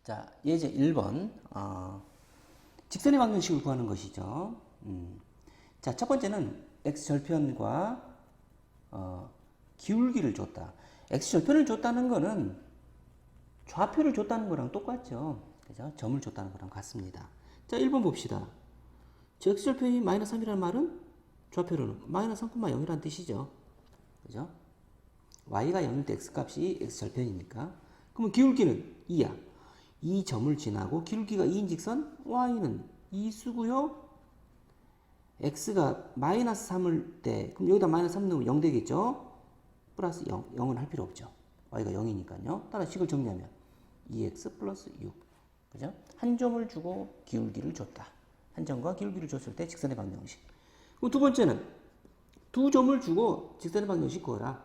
자, 예제 1번. 직선의 방정식을 구하는 것이죠. 자, 첫 번째는 x절편과 기울기를 줬다. x절편을 줬다는 거는 좌표를 줬다는 거랑 똑같죠. 그죠? 점을 줬다는 거랑 같습니다. 자, 1번 봅시다. 저 x절편이 마이너스 3이라는 말은 좌표로는 마이너스 3,0이라는 뜻이죠. 그죠? y가 0일 때 x값이 x절편이니까. 그러면 기울기는 2야. 이 점을 지나고 기울기가 2인 직선 y는 2수고요. x가 마이너스 3일 때 그럼 여기다 마이너스 3 넣으면 0 되겠죠. 플러스 0, 0은 할 필요 없죠. y가 0이니까요. 따라 식을 정리하면 2x 플러스 6. 그죠? 한 점을 주고 기울기를 줬다. 한 점과 기울기를 줬을 때 직선의 방정식. 그럼 두 번째는 두 점을 주고 직선의 방정식 구하라.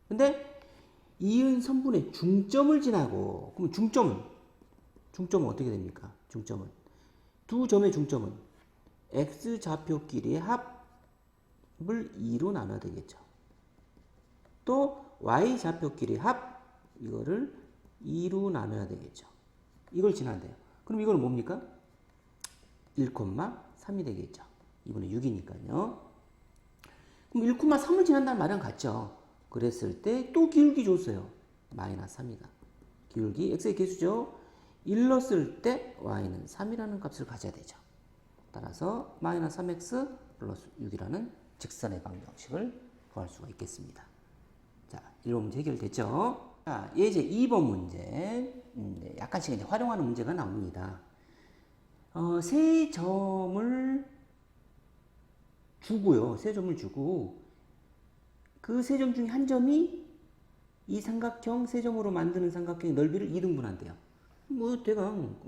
근데 이은 선분의 중점을 지나고 그럼 중점은 어떻게 됩니까? 중점은 두 점의 중점은 x좌표끼리의 합을 2로 나눠야 되겠죠. 또 y좌표끼리 합 이거를 2로 나눠야 되겠죠. 이걸 지난대요. 그럼 이거는 뭡니까? 1,3이 되겠죠. 이번에 6이니까요. 그럼 1,3을 지난다는 말이랑 같죠. 그랬을 때 또 기울기 줬어요. 마이너스 3이다. 기울기 x의 개수죠. 1 넣었을 때 y는 3이라는 값을 가져야 되죠. 따라서 마이너스 3x 플러스 6이라는 직선의 방정식을 구할 수가 있겠습니다. 자, 1번 문제 해결됐죠? 자, 예제 2번 문제. 약간씩 이제 활용하는 문제가 나옵니다. 세 점을 주고요. 세 점을 주고 그 세 점 중에 한 점이 이 삼각형 세 점으로 만드는 삼각형의 넓이를 2등분한대요. 대강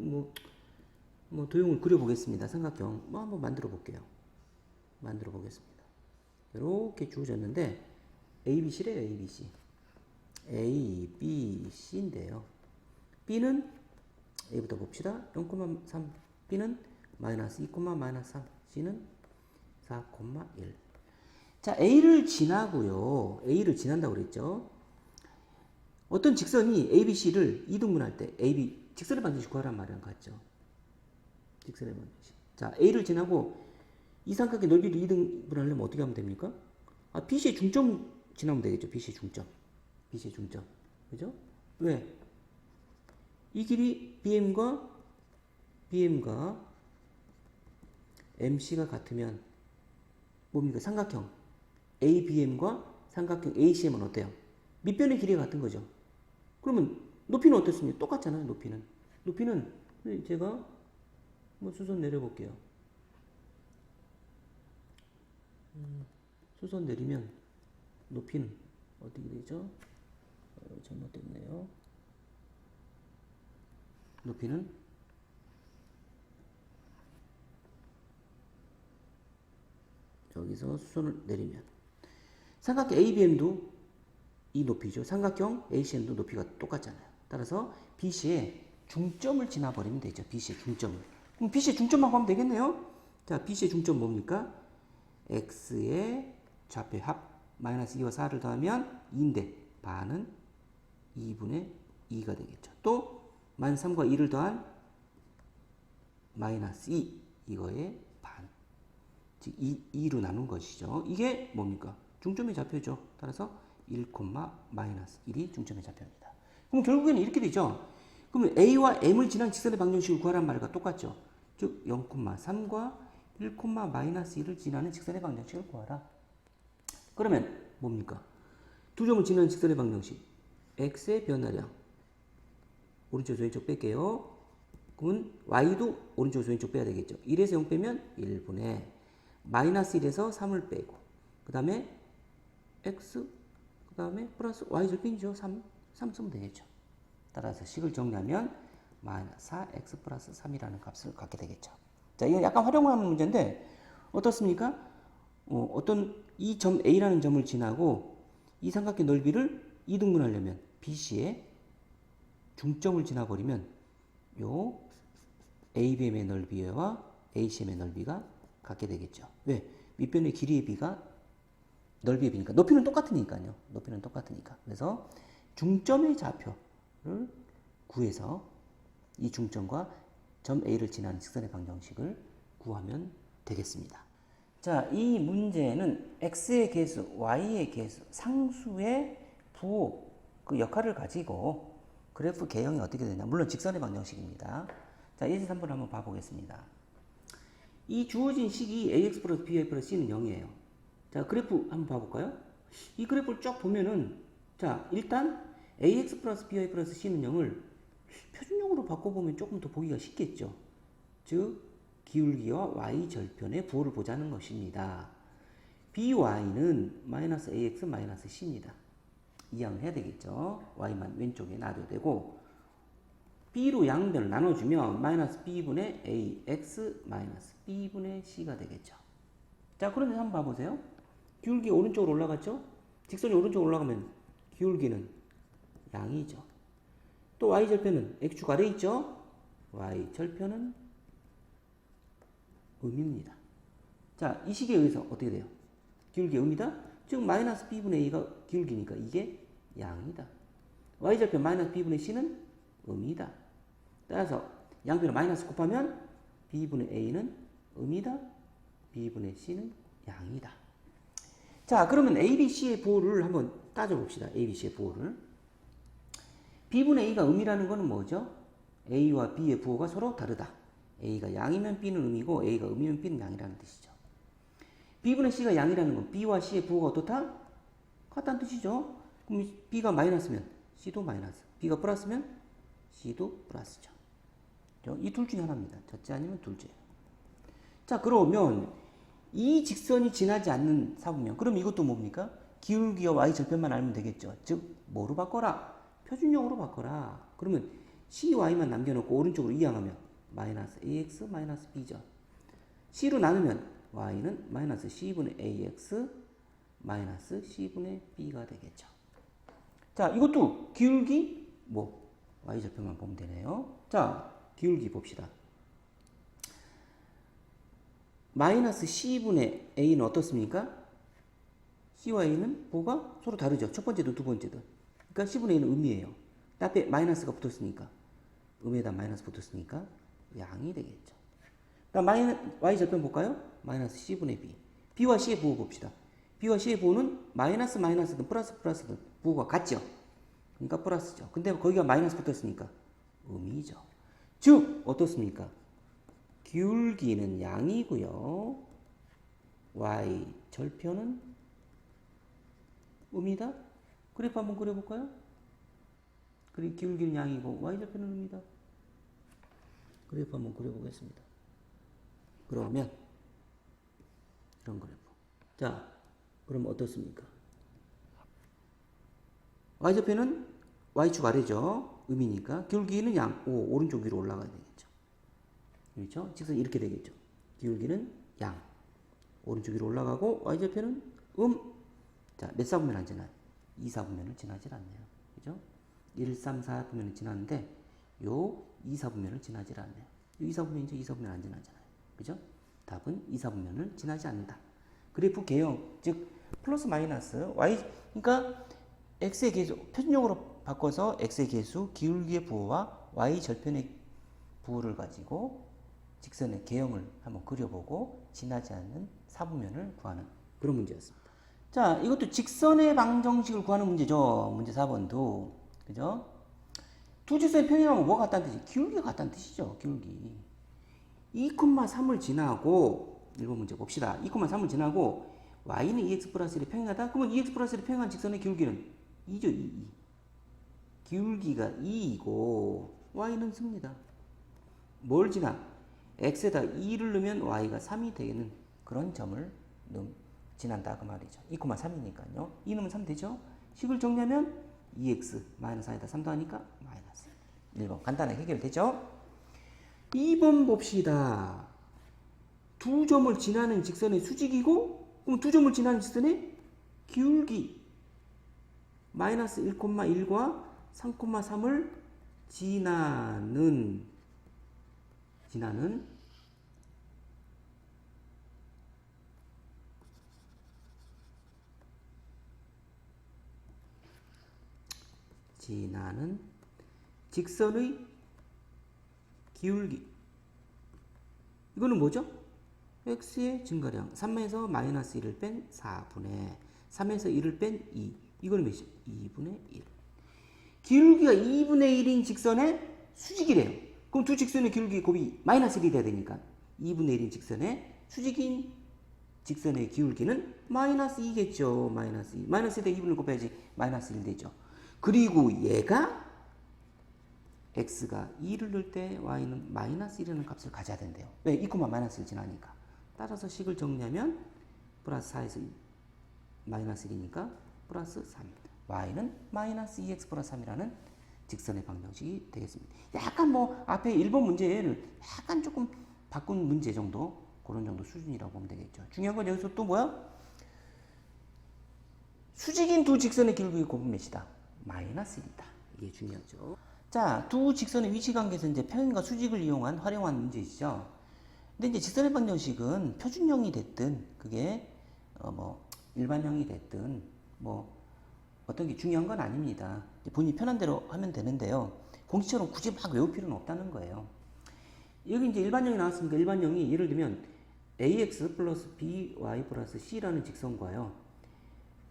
도형을 그려보겠습니다. 삼각형 한번 만들어 볼게요. 만들어 보겠습니다. 이렇게 주어졌는데 ABC래요. ABC. A, B, C인데요. B는 A부터 봅시다. 0,3. B는 마이너스 2, 마이너스 3. C는 4,1. 자, A를 지나고요. A를 지난다고 그랬죠. 어떤 직선이 ABC를 2등분할 때 AB 직선의 방정식 구하란 말이랑 같죠. 직선의 방정식. 자, A를 지나고 이 삼각의 넓이를 2등분하려면 어떻게 하면 됩니까? BC의 중점 지나면 되겠죠. BC의 중점. BC의 중점. 그죠? 왜? 이 길이 BM과 MC가 같으면 뭡니까? 삼각형 ABM과 삼각형 ACM은 어때요? 밑변의 길이가 같은 거죠. 그러면 높이는 어떻습니까? 똑같잖아요. 높이는 제가 수선 내려볼게요. 수선 내리면 높이는 어떻게 되죠? 잘못됐네요. 높이는 여기서 수선을 내리면 삼각형 ABM도 이 높이죠. 삼각형 ACM도 높이가 똑같잖아요. 따라서 BC의 중점을 지나버리면 되죠. BC의 중점을. 그럼 BC의 중점만 구하면 되겠네요. 자, BC의 중점 뭡니까? X의 좌표 합 마이너스 2와 4를 더하면 2인데 반은 2분의 2가 되겠죠. 또 마이너스 3과 2를 더한 마이너스 2 이거의 반. 즉 2로 나눈 것이죠. 이게 뭡니까? 중점의 좌표죠. 따라서 1, 마이너스 1이 중점의 좌표입니다. 그럼 결국에는 이렇게 되죠. 그러면 A와 M을 지난 직선의 방정식을 구하란 말과 똑같죠. 즉 0,3과 1, 마이너스 1을 지나는 직선의 방정식을 구하라. 그러면 뭡니까? 두 점을 지나는 직선의 방정식. X의 변화량. 오른쪽 왼쪽 뺄게요. 그러면 Y도 오른쪽 왼쪽 빼야 되겠죠. 1에서 0 빼면 1분의 마이너스 1에서 3을 빼고 그 다음에 X 그 다음에 플러스 y절편이죠. 3 쓰면 되겠죠. 따라서 식을 정리하면 마이너스 4x 플러스 3이라는 값을 갖게 되겠죠. 자, 이건 약간 활용하는 문제인데 어떻습니까? 어떤 이 점 A라는 점을 지나고 이 삼각형 넓이를 2등분하려면 BC의 중점을 지나버리면 요 ABM의 넓이와 ACM의 넓이가 같게 되겠죠. 왜? 밑변의 길이의 비가 넓이의 비니까. 높이는 똑같으니까요. 높이는 똑같으니까. 그래서 중점의 좌표를 구해서 이 중점과 점 A를 지나는 직선의 방정식을 구하면 되겠습니다. 자, 이 문제는 x의 개수, y의 개수, 상수의 부호 그 역할을 가지고 그래프 개형이 어떻게 되냐. 물론 직선의 방정식입니다. 자, 예제 3번 한번 봐보겠습니다. 이 주어진 식이 ax 플러스 by 플러스 c는 0이에요. 자, 그래프 한번 봐볼까요? 이 그래프를 쫙 보면은, 자, 일단 ax 플러스 by 플러스 c는 0을 표준형으로 바꿔보면 조금 더 보기가 쉽겠죠. 즉, 기울기와 y 절편의 부호를 보자는 것입니다. by는 마이너스 ax 마이너스 c입니다. 이항을 해야 되겠죠. y만 왼쪽에 놔둬야 되고, b로 양변을 나눠주면 마이너스 b분의 ax 마이너스 b분의 c가 되겠죠. 자, 그런데 한번 봐보세요. 기울기 오른쪽으로 올라갔죠? 직선이 오른쪽으로 올라가면 기울기는 양이죠. 또 y절편은 x축 아래에 있죠? y절편은 음입니다. 자, 이 식에 의해서 어떻게 돼요? 기울기 음이다? 즉 마이너스 b분의 a가 기울기니까 이게 양이다. y절편 마이너스 b분의 c는 음이다. 따라서 양변을 마이너스 곱하면 b분의 a는 음이다. b분의 c는 양이다. 자, 그러면 ABC의 부호를 한번 따져봅시다. ABC의 부호를. b분의 a가 음이라는 것은 뭐죠? a와 b의 부호가 서로 다르다. a가 양이면 b는 음이고 a가 음이면 b는 양이라는 뜻이죠. b분의 c가 양이라는 건 b와 c의 부호가 어떻다? 같다는 뜻이죠. 그럼 b가 마이너스면 c도 마이너스, b가 플러스면 c도 플러스죠. 이 둘 중에 하나입니다. 첫째 아니면 둘째. 자, 그러면 이 직선이 지나지 않는 사분면. 그럼 이것도 뭡니까? 기울기와 y절편만 알면 되겠죠. 즉 뭐로 바꿔라? 표준형으로 바꿔라. 그러면 cy만 남겨놓고 오른쪽으로 이항하면 마이너스 ax 마이너스 b죠. c로 나누면 y는 마이너스 c분의 ax 마이너스 c분의 b가 되겠죠. 자, 이것도 기울기 뭐 y절편만 보면 되네요. 자, 기울기 봅시다. 마이너스 c분의 a는 어떻습니까? c와 a는 부호가 서로 다르죠. 첫 번째도 두 번째도. 그러니까 c분의 a는 음이에요. 앞에 마이너스가 붙었으니까, 음에다 마이너스 붙었으니까 양이 되겠죠. 그다음 y절편 볼까요? 마이너스 c분의 b. b와 c의 부호 봅시다. b와 c의 부호는 마이너스 마이너스든 플러스 플러스든 부호가 같죠. 그러니까 플러스죠. 근데 거기가 마이너스 붙었으니까 음이죠. 즉 어떻습니까? 기울기는 양이고요. y절편은 음이다. 그래프 한번 그려볼까요? 그리고 기울기는 양이고 y절편은 음이다. 그래프 한번 그려보겠습니다. 그러면 이런 그래프. 자, 그럼 어떻습니까? y절편은 y축 아래죠. 음이니까 기울기는 양. 오른쪽 위로 올라가야 되겠죠. 그렇죠? 직선이 이렇게 되겠죠. 기울기는 양. 오른쪽 위로 올라가고 y절편은 자, 몇 사분면 안 지나요? 2사분면을 지나질 않네요. 그죠? 1, 3, 4분면을 지나는데 요 2사분면을 지나질 않네요. 요 2사분면이죠. 2사분면 안 지나잖아요. 그죠? 답은 2사분면을 지나지 않는다. 그래프 개형, 즉 플러스 마이너스 y, 그러니까 x의 개수 표준형으로 바꿔서 x의 개수, 기울기의 부호와 y 절편의 부호를 가지고 직선의 개형을 한번 그려보고 지나지 않는 사분면을 구하는 그런 문제였습니다. 자, 이것도 직선의 방정식을 구하는 문제죠. 문제 4번도. 그죠? 두 직선의 평행하면 뭐가 같다는 뜻이? 기울기가 같다는 뜻이죠. 기울기. 2,3을 지나고 1번 문제 봅시다. 2,3을 지나고 y는 2x 플러스 1에 평행하다? 그러면 2x 플러스 1에 평행한 직선의 기울기는 2죠. 2. 기울기가 2이고 y는 씁니다. 뭘 지나? x에다 2를 넣으면 y가 3이 되는 그런 점을 지난다 그 말이죠. 2,3이니까요. 2 넣으면 3 되죠? 식을 정리하면 2x 마이너스 4에다 3 더하니까 마이너스 1번 간단하게 해결되죠? 2번 봅시다. 두 점을 지나는 직선의 수직이고 그럼 두 점을 지나는 직선의 기울기 마이너스 1,1과 3,3을 지나는 직선의 기울기. 이거는 뭐죠? x의 증가량. 3에서 마이너스 1을 뺀 4분의 3에서 1을 뺀 2. 이거는 몇이죠? 2분의 1. 기울기가 2분의 1인 직선의 수직이래요. 그럼 두 직선의 기울기 곱이 마이너스 1이 돼야 되니까 2분의 1인 직선의 수직인 직선의 기울기는 마이너스 2겠죠. 마이너스 2. 마이너스 2대 2분을 곱해야지 마이너스 1 되죠. 그리고 얘가 x가 2를 넣을 때 y는 마이너스 1이라는 값을 가져야 된대요. 왜? 2, 마이너스 1 지나니까. 따라서 식을 정리하면 플러스 4에서 마이너스 1이니까 플러스 3. y는 마이너스 2x 플러스 3이라는 직선의 방정식이 되겠습니다. 약간 뭐 앞에 1번 문제를 약간 조금 바꾼 문제 정도, 그런 정도 수준이라고 보면 되겠죠. 중요한 건 여기서 또 뭐야? 수직인 두 직선의 기울기 곱은 몇이다? 마이너스 1이다. 이게 중요하죠. 자, 두 직선의 위치 관계에서 이제 평행과 수직을 이용한 활용한 문제이죠. 근데 이제 직선의 방정식은 표준형이 됐든 그게 뭐 일반형이 됐든 뭐 어떤 게 중요한 건 아닙니다. 본인이 편한 대로 하면 되는데요. 공식처럼 굳이 막 외울 필요는 없다는 거예요. 여기 이제 일반형이 나왔으니까 일반형이 예를 들면 ax 플러스 by 플러스 c라는 직선과요.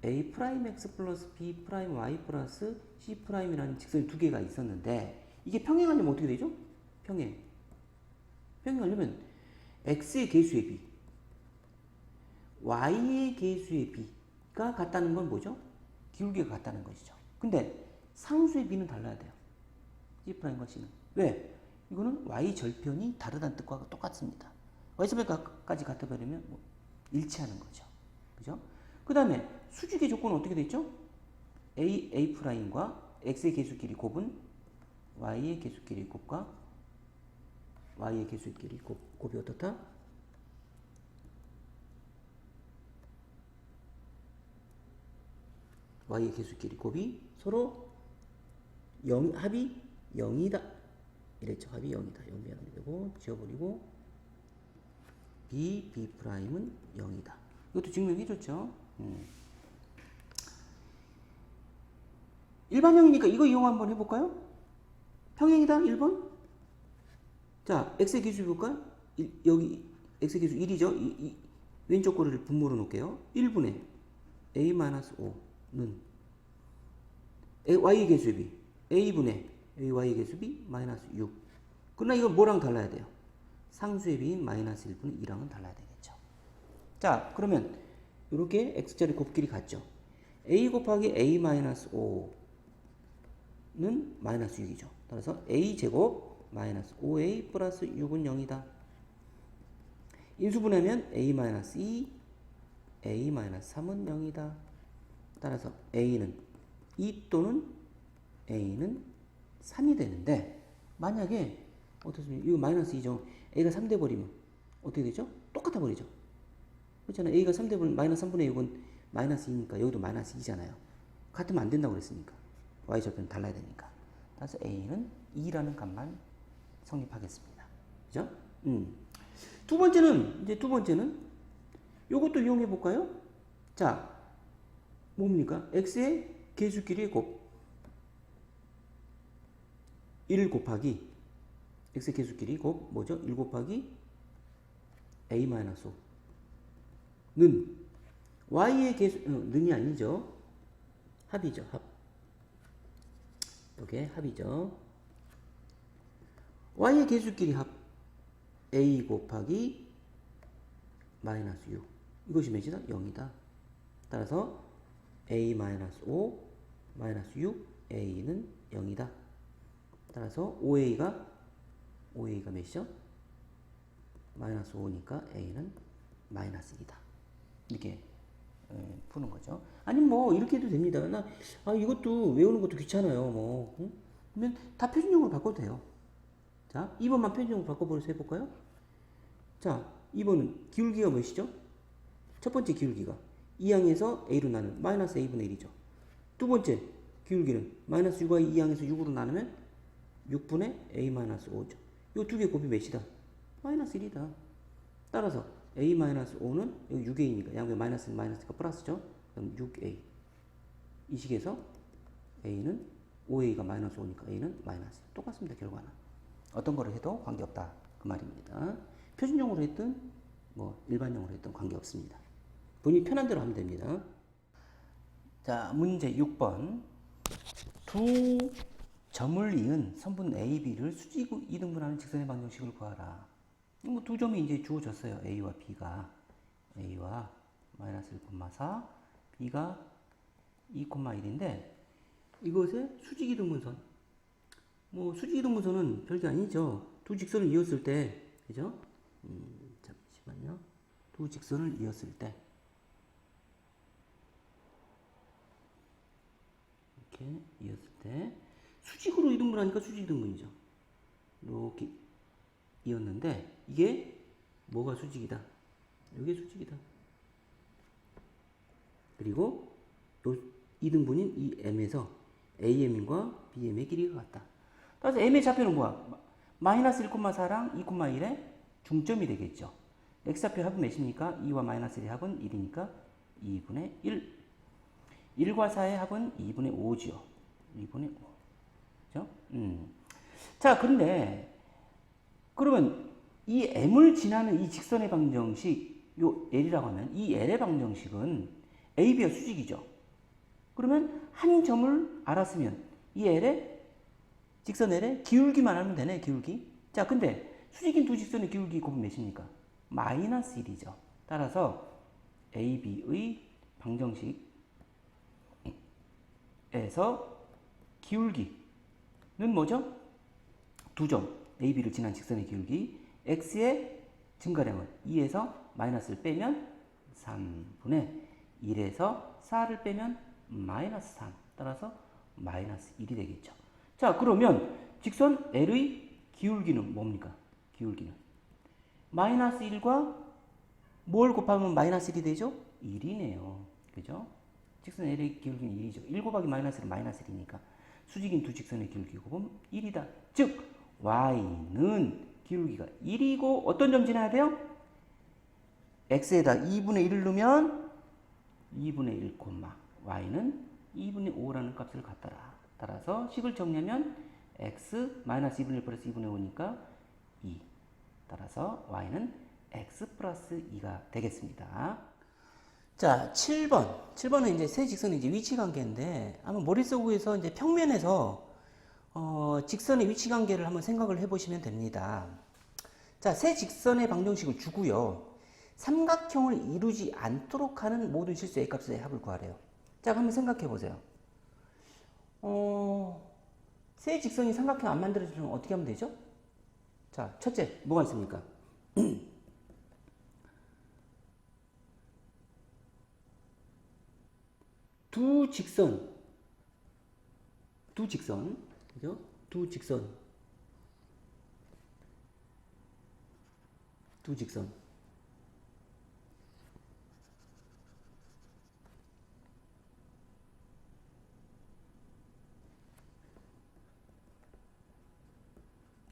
a 프라임 x 플러스 b 프라임 y 플러스 c 프라임이라는 직선이 두 개가 있었는데 이게 평행하려면 어떻게 되죠? 평행하려면 x의 개수의 b, y의 개수의 b가 같다는 건 뭐죠? 기울기가 같다는 것이죠. 근데 상수의 b는 달라야 돼요. c 프라임과 c는. 왜? 이거는 y 절편이 다르다는 뜻과 똑같습니다. y 절편까지 같아버리면 뭐 일치하는 거죠. 그죠? 그 다음에 수직의 조건은 어떻게 되죠? a 프라임과 x의 개수끼리 곱은 y의 개수끼리 곱과 y의 개수끼리 곱이 어떻다? y의 개수끼리 곱이 서로 합이 0이다. 이랬죠. 합이 0이다. 0 미안하게 되고 지워버리고 b 프라임은 0이다. 이것도 증명해줬죠. 일반형이니까 이거 이용 한번 해볼까요? 평행이다. 1번. 자, x의 개수 볼까요? 여기 x의 개수 1이죠. 왼쪽 거를 분모로 놓을게요. 1분의 a-5는 y의 개수 b, a분의 y의 개수 b 마이너스 6. 그러나 이건 뭐랑 달라야 돼요? 상수의 b인 마이너스 1분의 2랑은 달라야 되겠죠. 자, 그러면 이렇게 x자리 곱길이 같죠. a 곱하기 a 마이너스 5는 마이너스 6이죠. 따라서 a 제곱 마이너스 5a 플러스 6은 0이다. 인수분해하면 a 마이너스 2, a 마이너스 3은 0이다. 따라서 a는 2 또는 a는 3이 되는데 만약에 어떻습니까? 이거 마이너스 2죠. a가 3 돼버리면 어떻게 되죠? 똑같아 버리죠. 그렇잖아요. a가 3 돼버리면 마이너스 3분의 6은 마이너스 2니까 여기도 마이너스 2잖아요. 같으면 안 된다고 그랬으니까. y절편은 달라야 되니까. 따라서 a는 2라는 값만 성립하겠습니다. 그죠? 두 번째는 요것도 이용해 볼까요? 자, 뭡니까? x의 개수끼리의 곱 1 곱하기 x의 개수끼리 곱 뭐죠? 1 곱하기 a-5는 y의 개수 는이 아니죠. 합이죠. 합. 이게 합이죠. y의 개수끼리 합 a 곱하기 마이너스 6. 이것이 몇이다? 0이다. 따라서 a-5 마이너스 6 a는 0이다. 따라서 5a가 몇이죠? 마이너스 5니까 a는 마이너스 1이다. 이렇게 푸는 거죠. 아니면 뭐 이렇게 해도 됩니다. 이것도 외우는 것도 귀찮아요. 뭐 그러면 다 표준형으로 바꿔도 돼요. 자, 2번만 표준형으로 바꿔버려서 해볼까요? 자, 2번은 기울기가 몇이죠? 첫 번째 기울기가 2항에서 a로 나누면 마이너스 a분의 1이죠. 두 번째 기울기는 마이너스 6y 2항에서 6으로 나누면 6분의 a-5죠. 이 두 개 곱이 몇이다? 마이너스 1이다. 따라서 a-5는 여기 6a니까 양변 마이너스니까 플러스죠. 그럼 6a. 이 식에서 a는 5a가 마이너스 5니까 a는 마이너스. 똑같습니다. 결과는. 어떤 거를 해도 관계없다. 그 말입니다. 표준용으로 했든 뭐 일반용으로 했든 관계없습니다. 본인이 편한 대로 하면 됩니다. 자, 문제 6번. 두 점을 이은 선분 A, B를 수직 이등분하는 직선의 방정식을 구하라. 뭐 두 점이 이제 주어졌어요. A와 B가. A와 마이너스 1,4, B가 2,1인데 이것의 수직 이등분선. 뭐 수직 이등분선은 별게 아니죠. 두 직선을 이었을 때, 그죠? 잠시만요. 두 직선을 이었을 때 이렇게 이었을 때 수직으로 이등분하니까 수직 이등분이죠. 이렇게 이었는데 이게 뭐가 수직이다? 이게 수직이다. 그리고 요 이등분인 이 m에서 am과 bm의 길이가 같다. 따라서 m의 좌표는 뭐야? 마이너스 1,4랑 2,1의 중점이 되겠죠. x좌표 합은 몇입니까? 2와 마이너스 1의 합은 1이니까 2분의 1. 1과 4의 합은 2분의 5지요. 2분의 5. 그죠? 자, 근데 그러면 이 m을 지나는 이 직선의 방정식, 요 l이라고 하면 이 l의 방정식은 AB가 수직이죠. 그러면 한 점을 알았으면 이 L의 직선 L의 기울기만 알면 되네, 기울기. 자, 근데 수직인 두 직선의 기울기 곱은 몇입니까? 마이너스 1이죠. 따라서 AB의 방정식에서 기울기는 뭐죠? 두 점, AB를 지난 직선의 기울기, X의 증가량은 2에서 마이너스를 빼면 3분의 1에서 4를 빼면 마이너스 3. 따라서 마이너스 1이 되겠죠. 자, 그러면 직선 L의 기울기는 뭡니까? 기울기는 마이너스 1과 뭘 곱하면 마이너스 1이 되죠? 1이네요. 그죠? 직선 L의 기울기는 1이죠. 1 곱하기 마이너스 1은 마이너스 1이니까 수직인 두 직선의 기울기 곱은 1이다. 즉 Y는 기울기가 1이고 어떤 점 지나야 돼요? X에다 2분의 1을 넣으면 2분의 1, y는 2분의 5라는 값을 갖더라. 따라서 식을 정리하면 x 마이너스 2분의 1 플러스 2분의 5니까 2. 따라서 y는 x 플러스 2가 되겠습니다. 자, 7번. 7번은 이제 세 직선의 이제 위치 관계인데 아마 머릿속에서 이제 평면에서 직선의 위치 관계를 한번 생각을 해보시면 됩니다. 자, 세 직선의 방정식을 주고요. 삼각형을 이루지 않도록 하는 모든 실수 A값의 합을 구하래요. 자, 한번 생각해 보세요. 세 직선이 삼각형 안 만들어지면 어떻게 하면 되죠? 자, 첫째, 뭐가 있습니까? 두 직선, 그죠? 두 직선.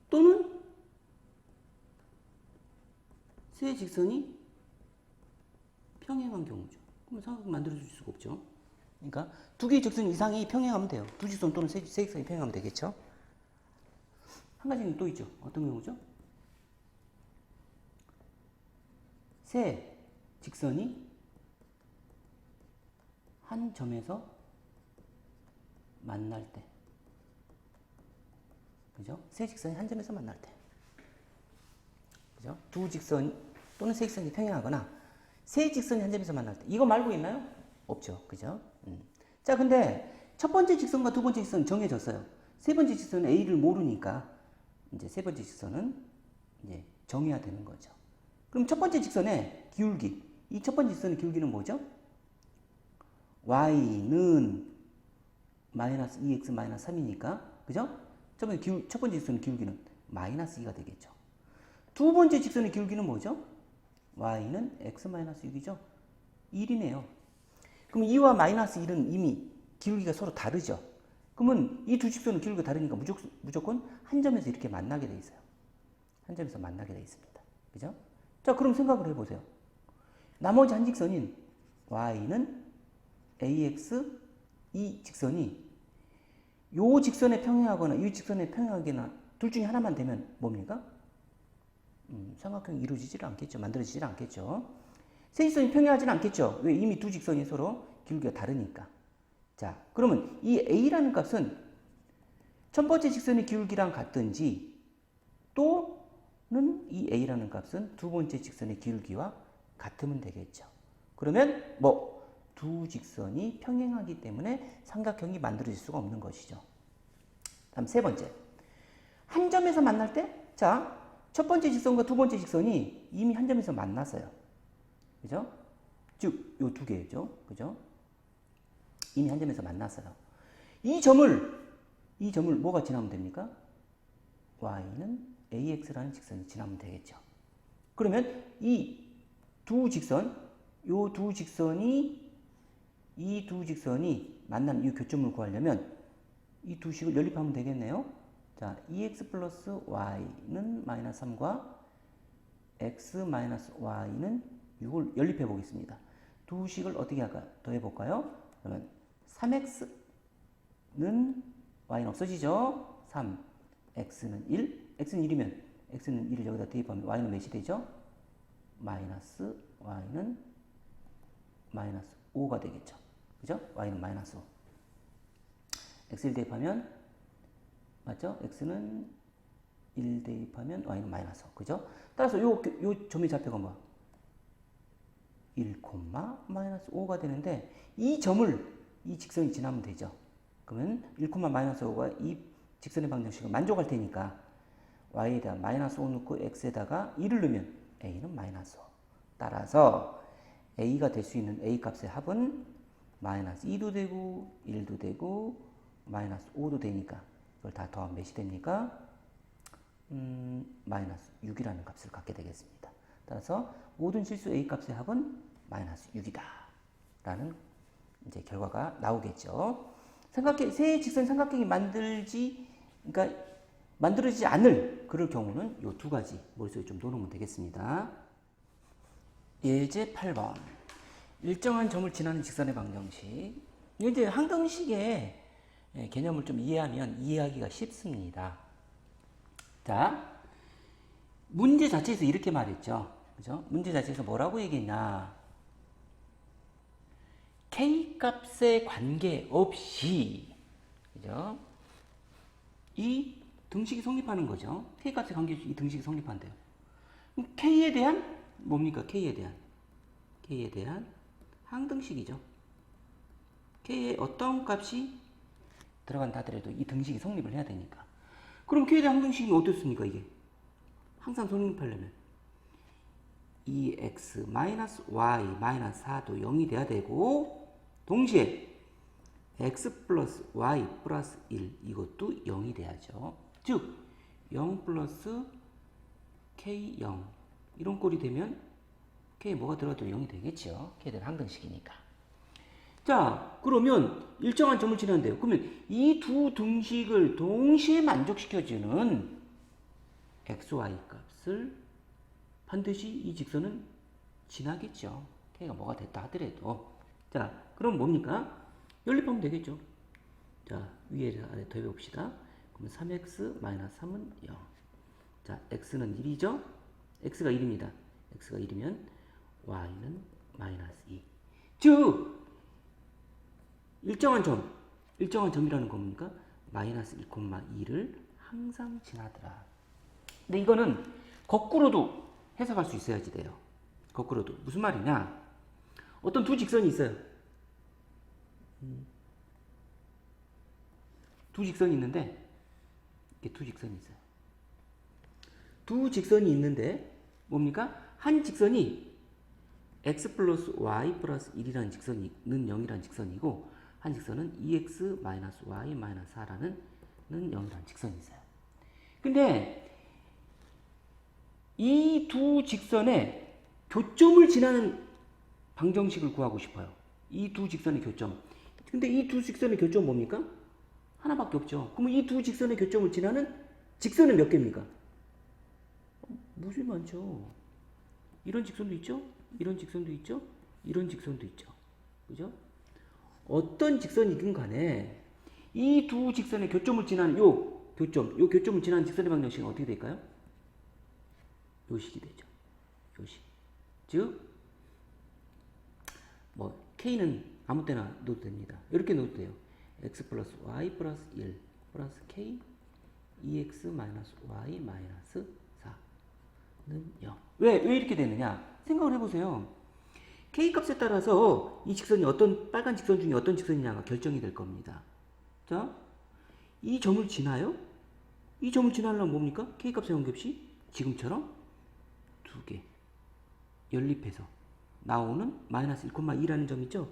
또는 세 직선이 평행한 경우죠. 그러면 삼각형 만들어줄 수가 없죠. 그러니까 두 개의 직선 이상이 평행하면 돼요. 두 직선 또는 세 직선이 평행하면 되겠죠. 한 가지는 또 있죠. 어떤 경우죠? 세 직선이 한 점에서 만날 때. 그죠? 세 직선이 한 점에서 만날 때. 그죠? 두 직선 또는 세 직선이 평행하거나 세 직선이 한 점에서 만날 때. 이거 말고 있나요? 없죠. 그죠? 자, 근데 첫 번째 직선과 두 번째 직선은 정해졌어요. 세 번째 직선은 A를 모르니까 이제 세 번째 직선은 이제 정해야 되는 거죠. 그럼 첫 번째 직선의 기울기. 이 첫 번째 직선의 기울기는 뭐죠? y는 마이너스 2x 마이너스 3이니까. 그죠? 첫 번째 직선의 기울기는 마이너스 2가 되겠죠. 두 번째 직선의 기울기는 뭐죠? y는 x 마이너스 6이죠. 1이네요. 그럼 2와 마이너스 1은 이미 기울기가 서로 다르죠. 그러면 이 두 직선은 기울기가 다르니까 무조건 한 점에서 이렇게 만나게 돼 있어요. 한 점에서 만나게 돼 있습니다. 그죠? 자, 그럼 생각을 해보세요. 나머지 한 직선인 y는 ax 이 직선이 요 직선에 평행하거나 이 직선에 평행하거나 둘 중에 하나만 되면 뭡니까? 삼각형이 이루어지질 않겠죠. 만들어지질 않겠죠. 세 직선이 평행하지는 않겠죠. 왜? 이미 두 직선이 서로 기울기가 다르니까. 자, 그러면 이 A라는 값은 첫 번째 직선의 기울기랑 같든지 또는 이 A라는 값은 두 번째 직선의 기울기와 같으면 되겠죠. 그러면 뭐 두 직선이 평행하기 때문에 삼각형이 만들어질 수가 없는 것이죠. 다음 세 번째. 한 점에서 만날 때, 자, 첫 번째 직선과 두 번째 직선이 이미 한 점에서 만났어요. 그죠? 즉, 요 두 개죠. 그죠? 이미 한 점에서 만났어요. 이 점을 뭐가 지나면 됩니까? y는 ax라는 직선이 지나면 되겠죠. 그러면 이 두 직선, 이 두 직선이 만나는 이 교점을 구하려면 이 두 식을 연립하면 되겠네요. 자, 2x 플러스 y는 마이너스 3과 x 마이너스 y는 6을 연립해 보겠습니다. 두 식을 어떻게 할까요? 더해 볼까요? 그러면 3x는 y는 없어지죠? 3, x는 1, x는 1이면 x는 1을 여기다 대입하면 y는 몇이 되죠? 마이너스 y는 마이너스 5가 되겠죠. 그죠? y는 마이너스 5. x를 대입하면 맞죠? x는 1 대입하면 y는 마이너스 5. 그죠? 따라서 요 점의 좌표가 뭐? 1, 마이너스 5가 되는데 이 점을 이 직선이 지나면 되죠. 그러면 1, 마이너스 5가 이 직선의 방정식을 만족할 테니까 y에다 마이너스 5 넣고 x에다가 1을 넣으면 a는 마이너스 5. 따라서 a가 될 수 있는 a 값의 합은 마이너스 2도 되고 1도 되고 마이너스 5도 되니까 이걸 다 더하면 몇이 됩니까? 마이너스 6이라는 값을 갖게 되겠습니다. 따라서 모든 실수 a 값의 합은 마이너스 6이다 라는 이제 결과가 나오겠죠. 세 직선 삼각형이 만들어지지 않을 그럴 경우는 이 두 가지 머릿속에 좀 넣어놓으면 되겠습니다. 예제 8번. 일정한 점을 지나는 직선의 방정식. 이제 항등식의 개념을 좀 이해하면 이해하기가 쉽습니다. 자, 문제 자체에서 이렇게 말했죠. 그죠? 문제 자체에서 뭐라고 얘기했냐. K 값에 관계없이, 그죠? 이 등식이 성립하는 거죠. K 값에 관계없이 이 등식이 성립한대요. 그럼 K에 대한, 뭡니까? K에 대한 항등식이죠. K에 어떤 값이 들어간다 하더라도 이 등식이 성립을 해야 되니까. 그럼 K에 대한 항등식은 어떻습니까, 이게? 항상 성립하려면 2x-y-4도 0이 돼야 되고, 동시에 x 플러스 y 플러스 1 이것도 0이 돼야죠. 즉 0 플러스 k0 이런 꼴이 되면 k에 뭐가 들어가도 0이 되겠죠. k에 대한 항등식이니까. 자, 그러면 일정한 점을 지나는데요. 그러면 이 두 등식을 동시에 만족시켜주는 xy 값을 반드시 이 직선은 지나겠죠. k가 뭐가 됐다 하더라도. 자, 그럼 뭡니까? 연립하면 되겠죠. 자, 위에 아래 더해 봅시다. 그러면 3x-3은 0. 자, x는 1이죠? x가 1입니다. x가 1이면 y는 마이너스 2. 즉, 일정한 점이라는 겁니까? 마이너스 1,2를 항상 지나더라. 근데 이거는 거꾸로도 해석할 수 있어야지 돼요. 거꾸로도. 무슨 말이냐? 어떤 두 직선이 있어요. 두 직선이 있는데, 이렇게 두 직선이 있어요. 두 직선이 있는데, 뭡니까? 한 직선이 x 플러스 y 플러스 1이라는 직선은 0이라는 직선이고, 한 직선은 2x 마이너스 y 마이너스 4라는 0이라는 직선이 있어요. 근데, 이 두 직선의 교점을 지나는 방정식을 구하고 싶어요. 이 두 직선의 교점. 근데 이 두 직선의 교점은 뭡니까? 하나밖에 없죠. 그러면 이 두 직선의 교점을 지나는 직선은 몇 개입니까? 무지 많죠. 이런 직선도 있죠? 이런 직선도 있죠? 이런 직선도 있죠. 그죠? 어떤 직선이든 간에 이 두 직선의 교점을 지나는 요 교점, 요 교점을 지나는 직선의 방정식은 어떻게 될까요? 요 식이 되죠. 요 식. 즉, 뭐 k는 아무 때나 넣어도 됩니다. 이렇게 넣어도 돼요. x 플러스 y 플러스 1 플러스 k 2x 마이너스 y 마이너스 4는 0. 왜 이렇게 되느냐? 생각을 해보세요. k 값에 따라서 이 직선이 빨간 직선 중에 어떤 직선이냐가 결정이 될 겁니다. 자, 이 점을 지나요? 이 점을 지나려면 뭡니까? k 값의 관계없이 지금처럼 두 개 연립해서 나오는 마이너스 1,2라는 점 있죠?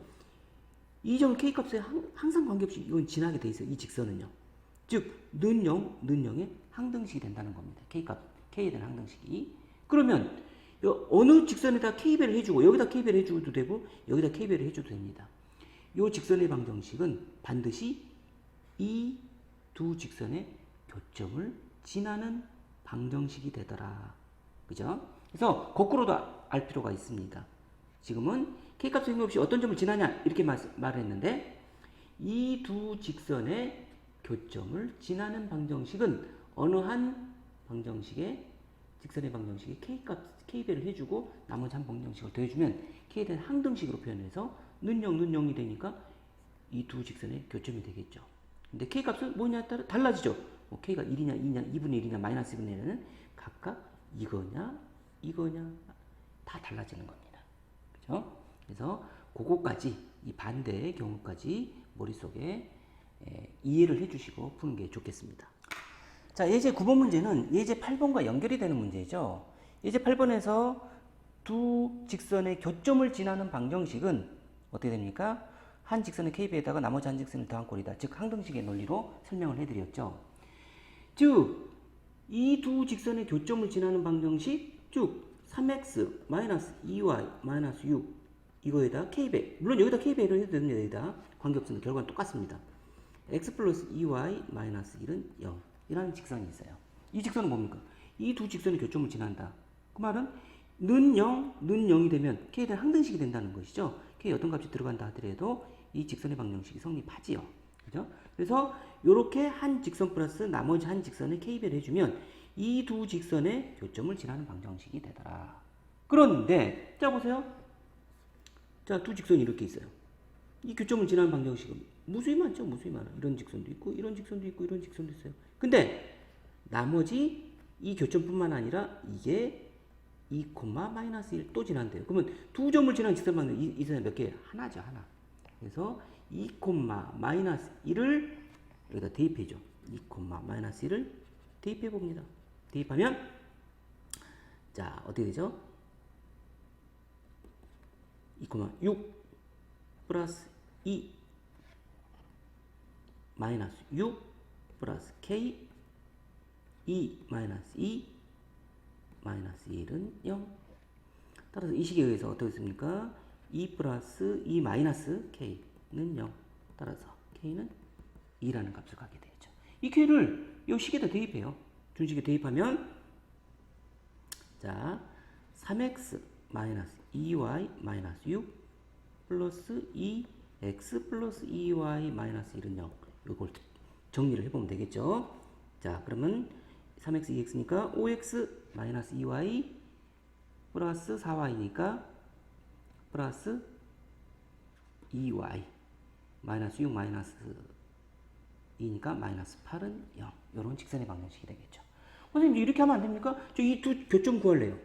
이 점을 k 값에 항상 관계없이 이건 지나게 돼 있어요. 이 직선은요. 즉, 는 0, 는 0의 항등식이 된다는 겁니다. k에 대한 항등식이. 그러면 어느 직선에다 k배를 해주고 여기다 k배를 해줘도 되고 여기다 k배를 해줘도 됩니다. 이 직선의 방정식은 반드시 이 두 직선의 교점을 지나는 방정식이 되더라. 그죠? 그래서 거꾸로도 알 필요가 있습니다. 지금은 k값의 관계없이 어떤 점을 지나냐 이렇게 말을 했는데 이 두 직선의 교점을 지나는 방정식은 어느 한 방정식의 직선의 방정식에 k배를 해주고 나머지 한 방정식을 더해주면 k에 대한 항등식으로 표현해서 는 0, 는 0이 되니까 이 두 직선의 교점이 되겠죠. 근데 k값은 뭐냐에 따라 달라지죠. 뭐 k가 1이냐 2냐 2분의 1이냐 마이너스 2분의 1은 각각 이거냐 다 달라지는 겁니다. 그죠? 그래서 그거까지 이 반대의 경우까지 머릿속에 이해를 해주시고 푸는 게 좋겠습니다. 자, 예제 9번 문제는 예제 8번과 연결이 되는 문제죠. 예제 8번에서 두 직선의 교점을 지나는 방정식은 어떻게 됩니까? 한 직선의 k배에다가 나머지 한 직선을 더한 꼴이다. 즉 항등식의 논리로 설명을 해드렸죠. 즉, 이 두 직선의 교점을 지나는 방정식, 즉 3x 2y 6 이거에다 k배, 물론 여기다 k배를 해도 됩니다. 여기다 관계없습니다. 결과는 똑같습니다. x 플러스 2y 마이너스 1은 0 이라는 직선이 있어요. 이 직선은 뭡니까? 이 두 직선의 교점을 지난다. 그 말은 는 0, 는 0이 되면 k에 대한 항등식이 된다는 것이죠. k에 어떤 값이 들어간다 하더라도 이 직선의 방정식이 성립하지요. 그죠? 그래서 이렇게 한 직선 플러스 나머지 한 직선에 k배를 해주면 이 두 직선의 교점을 지나는 방정식이 되더라. 그런데 자 보세요. 자, 두 직선이 이렇게 있어요. 이 교점을 지나는 방정식은 무수히 많죠. 무수히 많아. 이런 직선도 있고 이런 직선도 있고 이런 직선도 있어요. 근데 나머지 이 교점뿐만 아니라 이게 2, 마이너스 1 또 지난대요. 그러면 두 점을 지나는 직선 방정 이 선이 몇 개? 하나죠. 하나. 그래서 2, 마이너스 1을 여기다 대입해줘. 2, 마이너스 1을 대입해 봅니다. 대입하면 자, 어떻게 되죠? 2, 6 플러스 2 마이너스 6 플러스 k 2 마이너스 2 마이너스 1은 0. 따라서 이 식에 의해서 어떻게 됐습니까? 2 플러스 2 마이너스 k는 0. 따라서 k는 2라는 값을 갖게 되죠. 이 k를 이 식에다 대입해요. 준식에 대입하면 자 3x 마이너스 2y 마이너스 6 플러스 2x 플러스 2y 마이너스 1은 0. 이걸 정리를 해보면 되겠죠. 자, 그러면 3x 2x니까 5x 마이너스 2y 플러스 4y니까 플러스 2y 마이너스 6 마이너스 2니까 마이너스 8은 0. 이런 직선의 방정식이 되겠죠. 선생님 이렇게 하면 안 됩니까? 저 이 두 교점 구할래요.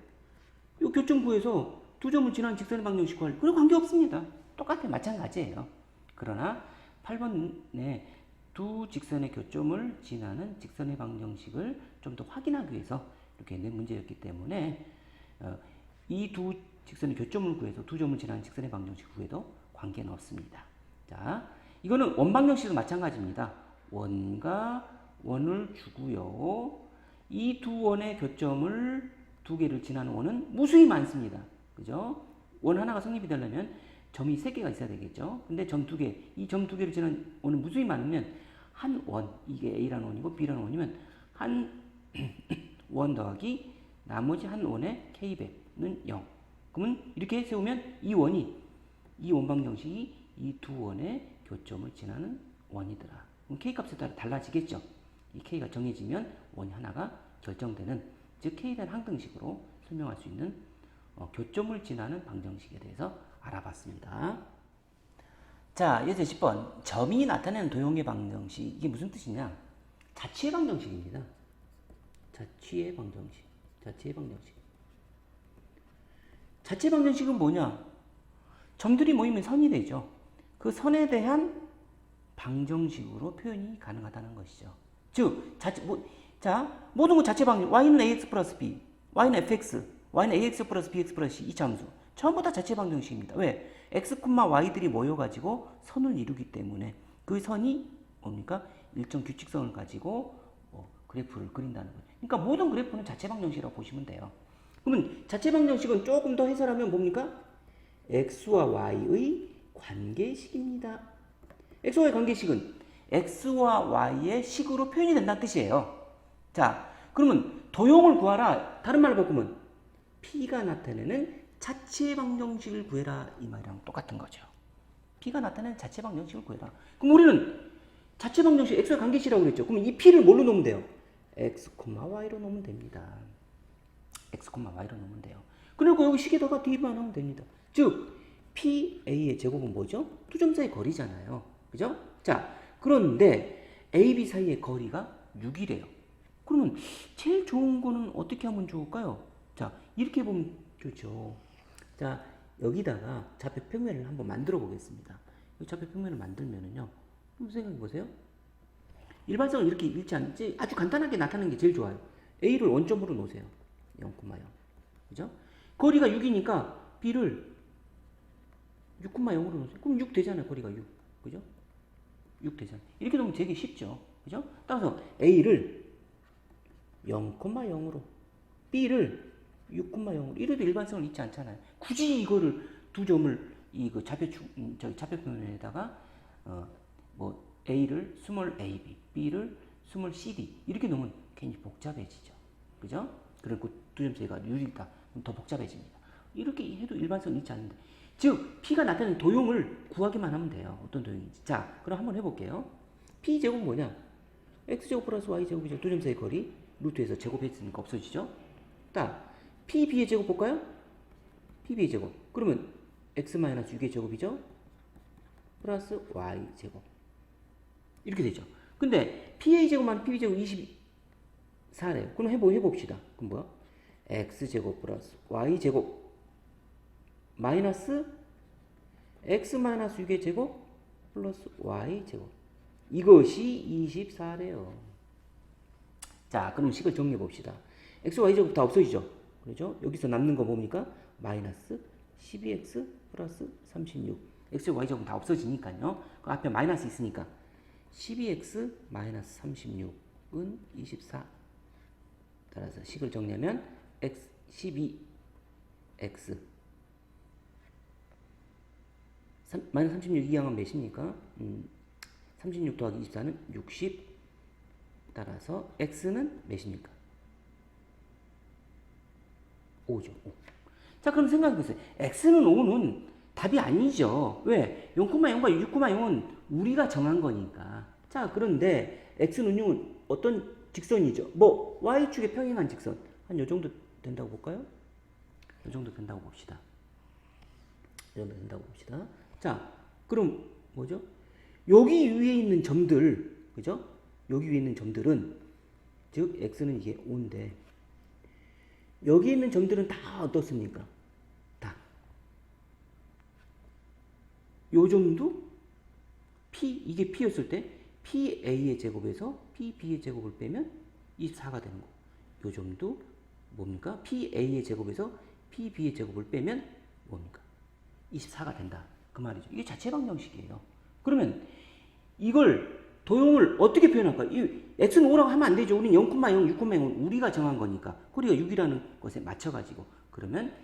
이 교점 구해서 두 점을 지나는 직선의 방정식 구할. 그럼 관계없습니다. 똑같아요. 마찬가지예요. 그러나 8번에 두 직선의 교점을 지나는 직선의 방정식을 좀 더 확인하기 위해서 이렇게 낸 문제였기 때문에 이 두 직선의 교점을 구해서 두 점을 지나는 직선의 방정식 구해도 관계는 없습니다. 자, 이거는 원 방정식도 마찬가지입니다. 원과 원을 주고요. 이 두 원의 교점을 두 개를 지나는 원은 무수히 많습니다. 그죠? 원 하나가 성립이 되려면 점이 3개가 있어야 되겠죠. 근데 점 2개, 이 점 2개를 지나는 원은 무수히 많으면 한 원, 이게 A라는 원이고 B라는 원이면 한 원 더하기 나머지 한 원의 K배는 0. 그러면 이렇게 세우면 이 원방정식이 이 두 원의 교점을 지나는 원이더라. 그럼 K값에 따라 달라지겠죠. 이 K가 정해지면 원이 하나가 결정되는, 즉 K에 대한 항등식으로 설명할 수 있는 교점을 지나는 방정식에 대해서 알아봤습니다. 자, 예제 10번. 점이 나타내는 도형의 방정식. 이게 무슨 뜻이냐? 자취의 방정식입니다. 자취의 방정식. 자취의 방정식. 자취의 방정식은 뭐냐? 점들이 모이면 선이 되죠. 그 선에 대한 방정식으로 표현이 가능하다는 것이죠. 즉, 모든 것 자체 방정, y는 ax 플러스 b, y는 fx, y는 ax 플러스 bx 플러스 c, 이 참수. 전부 다 자체 방정식입니다. 왜? x, y들이 모여가지고 선을 이루기 때문에 그 선이 뭡니까? 일정 규칙성을 가지고 그래프를 그린다는 거예요. 그러니까 모든 그래프는 자체 방정식이라고 보시면 돼요. 그러면 자체 방정식은 조금 더 해설하면 뭡니까? x와 y의 관계식입니다. x와의 관계식은 x와 y의 식으로 표현이 된다는 뜻이에요. 자, 그러면 도형을 구하라. 다른 말로 바꾸면 p가 나타내는 자체 방정식을 구해라, 이 말이랑 똑같은 거죠. p가 나타내는 자체 방정식을 구해라. 그럼 우리는 자체 방정식 x와 관계식이라고 그랬죠. 그럼 이 p를 뭘로 놓으면 돼요? x, y로 놓으면 됩니다. x, y로 놓으면 돼요. 그리고 여기 식에다가 d만 하면 됩니다. 즉 PA의 제곱은 뭐죠? 두 점 사이 거리잖아요. 그죠? 자, 그런데 A, B 사이의 거리가 6이래요. 그러면 제일 좋은 거는 어떻게 하면 좋을까요? 자, 이렇게 보면 좋죠. 자, 여기다가 좌표 평면을 한번 만들어 보겠습니다. 이 좌표 평면을 만들면은요, 한번 생각해 보세요. 일반적으로 이렇게 읽지 않지, 아주 간단하게 나타나는 게 제일 좋아요. A를 원점으로 놓으세요. 0,0. 그죠? 거리가 6이니까 B를 6,0으로 놓으세요. 그럼 6 되잖아요. 거리가 6. 그죠? 6 되잖아요. 이렇게 놓으면 되게 쉽죠. 그죠? 따라서 A를 0,0으로, B를 6,0으로. 이래도 일반성을 잊지 않잖아요. 굳이 이거를 두 점을 이거 좌표표면에다가 A를 스몰 AB, B를 스몰 CD 이렇게 놓으면 괜히 복잡해지죠. 그죠? 그리고 두 점 사이가 6이다. 더 복잡해집니다. 이렇게 해도 일반성을 잊지 않는데. 즉, P가 나타내는 도형을 구하기만 하면 돼요. 어떤 도형인지. 자, 그럼 한번 해볼게요. P제곱은 뭐냐? X제곱 플러스 Y제곱이죠. 두 점 사이 거리. 루트에서 제곱했으니까 없어지죠. 딱, PB의 제곱 볼까요? PB의 제곱. 그러면 X-6의 제곱이죠. 플러스 Y제곱. 이렇게 되죠. 근데 PA제곱만 PB제곱 24래요. 그럼 해봅시다. 그럼 뭐야? X제곱 플러스 Y제곱 마이너스 x-6의 제곱 플러스 y제곱. 이것이 24래요. 자, 그럼 식을 정리해 봅시다. x, y제곱 다 없어지죠? 그렇죠? 여기서 남는 거 뭡니까? 마이너스 12x 플러스 36. x, y제곱 다 없어지니까요. 그 앞에 마이너스 있으니까 12x 마이너스 36은 24. 따라서 식을 정리하면 x 12x 마이너스 36 이항은 몇입니까? 36 더하기 24는 60. 따라서 x는 몇입니까? 5죠. 5. 자, 그럼 생각해보세요. x는 5는 답이 아니죠. 왜? 0,0과 6,0은 우리가 정한 거니까. 자, 그런데 x는 6은 어떤 직선이죠? 뭐 y축에 평행한 직선. 한 요 정도 된다고 볼까요? 요 정도 된다고 봅시다. 요 정도 된다고 봅시다. 자, 그럼 뭐죠? 여기 위에 있는 점들, 그죠? 여기 위에 있는 점들은, 즉 x는 이게 5인데 여기 있는 점들은 다 어떻습니까? 다 요 점도 이게 p였을 때 pa의 제곱에서 pb의 제곱을 빼면 24가 되는 거. 요 점도 뭡니까? pa의 제곱에서 pb의 제곱을 빼면 뭡니까? 24가 된다. 그 말이죠. 이게 자체 방정식이에요. 그러면 이걸 도형을 어떻게 표현할까? 이 x는 5라고 하면 안 되죠. 우리는 0,0, 6,0은 우리가 정한 거니까. 거리가 6이라는 것에 맞춰가지고. 그러면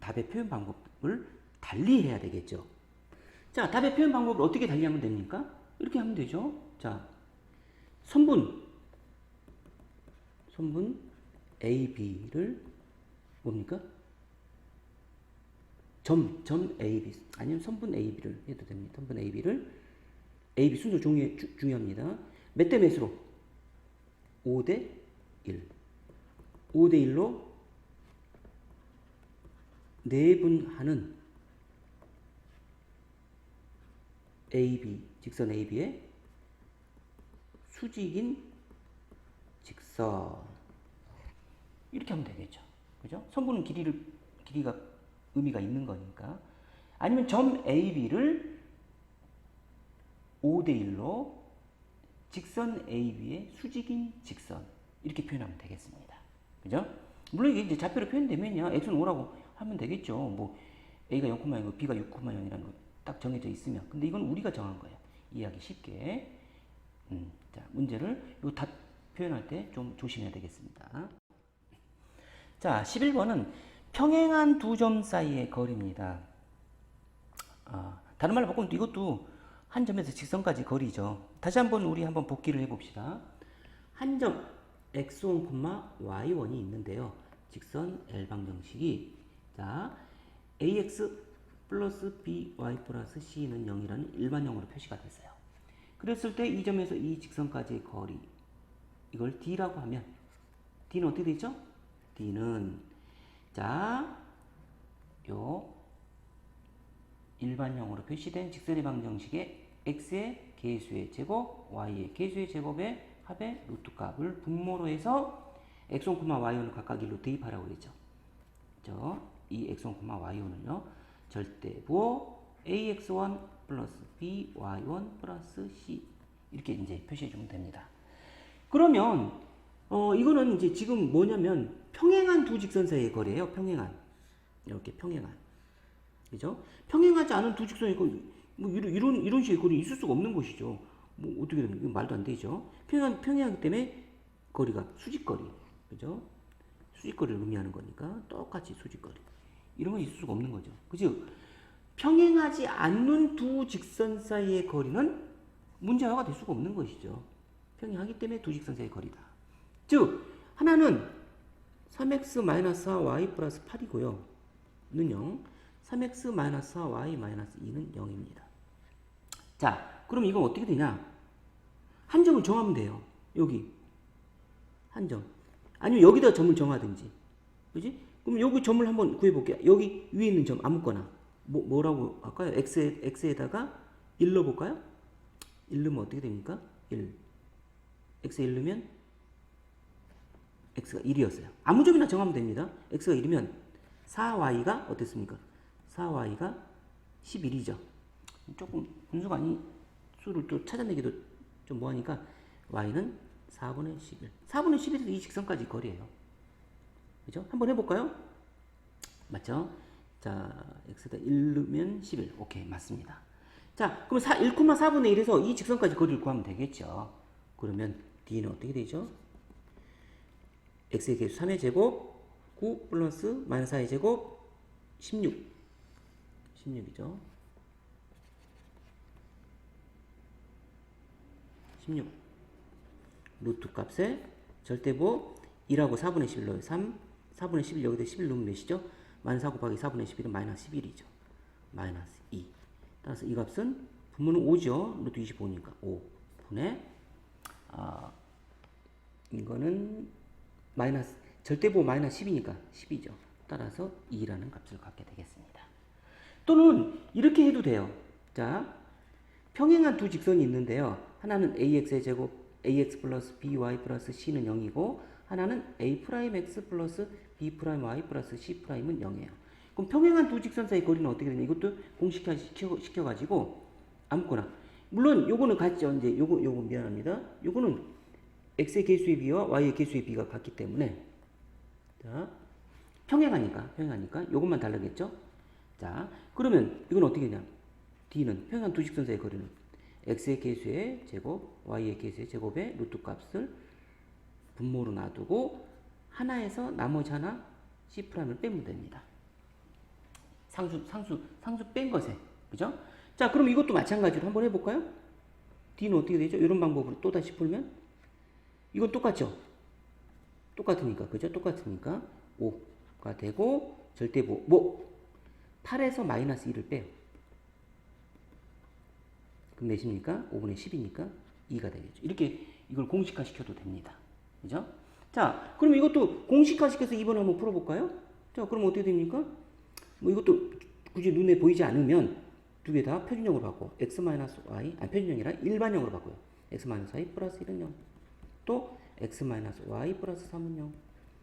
답의 표현 방법을 달리 해야 되겠죠. 자, 답의 표현 방법을 어떻게 달리하면 됩니까? 이렇게 하면 되죠. 자, 선분 AB를 뭡니까? 점 AB 아니면 선분 AB를 해도 됩니다. 선분 AB를 AB 순서 중요합니다. 몇 대 몇으로? 5대 1. 5대 1로 내분하는 AB, 직선 AB의 수직인 직선. 이렇게 하면 되겠죠. 그죠? 선분은 길이가 의미가 있는 거니까. 아니면 점 AB를 5대 1로 직선 AB의 수직인 직선. 이렇게 표현하면 되겠습니다. 그죠? 물론 이게 이제 좌표로 표현되면요. x는 5라고 하면 되겠죠. 뭐 a가 0,0이고 b가 6,0이라는 거 딱 정해져 있으면. 근데 이건 우리가 정한 거예요. 이해하기 쉽게. 자, 문제를 요 답 표현할 때 좀 조심해야 되겠습니다. 자, 11번은 평행한 두 점 사이의 거리입니다. 다른 말로 바꾸면 이것도 한 점에서 직선까지 거리죠. 다시 한번 우리 한번 복기를 해봅시다. 한 점 x1, y1이 있는데요. 직선 L방정식이 자 ax 플러스 by 플러스 c는 0이라는 일반형으로 표시가 됐어요. 그랬을 때 이 점에서 이 직선까지의 거리 이걸 d라고 하면 d는 어떻게 되죠? d는 자 요 일반형으로 표시된 직선의 방정식의 x의 계수의 제곱, y의 계수의 제곱의 합의 루트 값을 분모로 해서 x1, y1을 각각 1로 대입하라고 그랬죠. 이 x1, y1은요. 절대부 ax1 플러스 by1 플러스 c 이렇게 이제 표시해 주면 됩니다. 그러면 이거는 이제 지금 뭐냐면 평행한 두 직선 사이의 거리예요. 평행한. 이렇게 평행한. 그죠? 평행하지 않은 두 직선의 거리, 뭐 이런 식의 거리 있을 수가 없는 것이죠. 뭐 어떻게 됩니까? 이거 말도 안 되죠. 평행하기 때문에 거리가 수직거리. 그죠? 수직거리를 의미하는 거니까 똑같이 수직거리. 이런 건 있을 수가 없는 거죠. 그죠? 평행하지 않는 두 직선 사이의 거리는 문제화가 될 수가 없는 것이죠. 평행하기 때문에 두 직선 사이의 거리다. 즉 하나는 3x-4y 플러스 8이고요. 는 0. 3x-4y 2는 0입니다. 자, 그럼 이건 어떻게 되냐? 한 점을 정하면 돼요. 여기 한 점. 아니면 여기다 점을 정하든지. 그지? 그럼 여기 점을 한번 구해볼게요. 여기 위에 있는 점 아무거나 뭐라고 할까요? x에다가 1 넣어볼까요? 1 넣으면 어떻게 됩니까? 1. x에 1 넣으면 x가 1이었어요. 아무 점이나 정하면 됩니다. x가 1이면 4y가 어땠습니까? 4y가 11이죠. 조금 분수가 아닌 수를 또 찾아내기도 좀 뭐하니까 y는 4분의 11. 4분의 11에서 이 직선까지 거리예요. 그죠? 한번 해볼까요? 맞죠? 자, x에다 1 넣으면 11. 오케이, 맞습니다. 자, 그럼 1,4분의 1에서 이 직선까지 거리를 구하면 되겠죠. 그러면 d는 어떻게 되죠? x의 계수 3의 제곱, 9 플러스 마이너스 4의 제곱, 16. 16이죠. 16. 루트 값에 절대부 1하고 4분의 11 넣어요. 3, 4분의 11 여기다 11 넣으면 몇이죠? 마이너스 4 곱하기 4분의 11은 마이너스 11이죠. 마이너스 2. 따라서 이 값은 분모는 5죠. 루트 25니까 5분의 이거는 마이너스 절대부 마이너스 10이니까 10이죠. 따라서 2라는 값을 갖게 되겠습니다. 또는 이렇게 해도 돼요. 자, 평행한 두 직선이 있는데요. 하나는 ax의 제곱 ax 플러스 by 플러스 c는 0이고 하나는 a 프라임 x 플러스 b 프라임 y 플러스 c 프라임은 0이에요. 그럼 평행한 두 직선 사이 거리는 어떻게 되냐? 이것도 공식화 시켜가지고 아무거나. 물론 요거는 같죠. 이제 요거 미안합니다. 요거는 x의 개수의 b와 y의 개수의 b가 같기 때문에 자 평행하니까 요것만 다르겠죠. 자 그러면 이건 어떻게 되냐? d는 평행한 두 직선 사이 거리는 x의 개수의 제곱, y의 개수의 제곱의 루트 값을 분모로 놔두고 하나에서 나머지 하나 C'을 빼면 됩니다. 상수 뺀 것에. 그죠? 자, 그럼 이것도 마찬가지로 한번 해볼까요? D는 어떻게 되죠? 이런 방법으로 또다시 풀면 이건 똑같죠? 똑같으니까. 그죠? 똑같으니까 5가 되고 절대부 8에서 마이너스 1을 빼요. 그럼 몇입니까? 5분의 10이니까 2가 되겠죠. 이렇게 이걸 공식화 시켜도 됩니다. 그죠? 자, 그럼 이것도 공식화시켜서 2번 한번 풀어볼까요? 자, 그럼 어떻게 됩니까? 뭐 이것도 굳이 눈에 보이지 않으면 두 개 다 표준형으로 바꿔. x-y, 아니 표준형이 아니라 일반형으로 바꿔요. x-y 플러스 1은 0. 또 x-y 플러스 3은 0.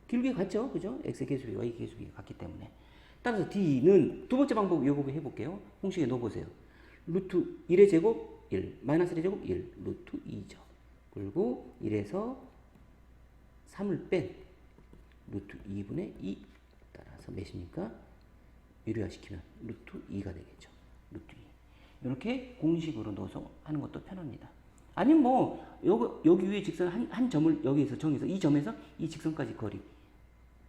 길게 같죠? 그죠? x의 계수비, y의 계수비가 같기 때문에. 따라서 d는 두 번째 방법 이거 해볼게요. 공식에 넣어보세요. 루트 1의 제곱 1, 마이너스 1의 제곱 1, 루트 2죠. 그리고 1에서 3을 뺀 루트 2분의 2 따라서 몇입니까? 유리화시키면 루트 2가 되겠죠. 루트 2. 이렇게 공식으로 넣어서 하는 것도 편합니다. 아니면 뭐 여기 위에 직선 한 점을 여기에서 정해서 이 점에서 이 직선까지 거리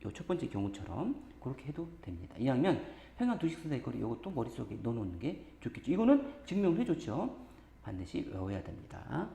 요 첫 번째 경우처럼 그렇게 해도 됩니다. 이왕이면 평행 두 직선 사이 거리 이것도 머릿속에 넣어놓는 게 좋겠죠. 이거는 증명해 줬죠. 반드시 외워야 됩니다.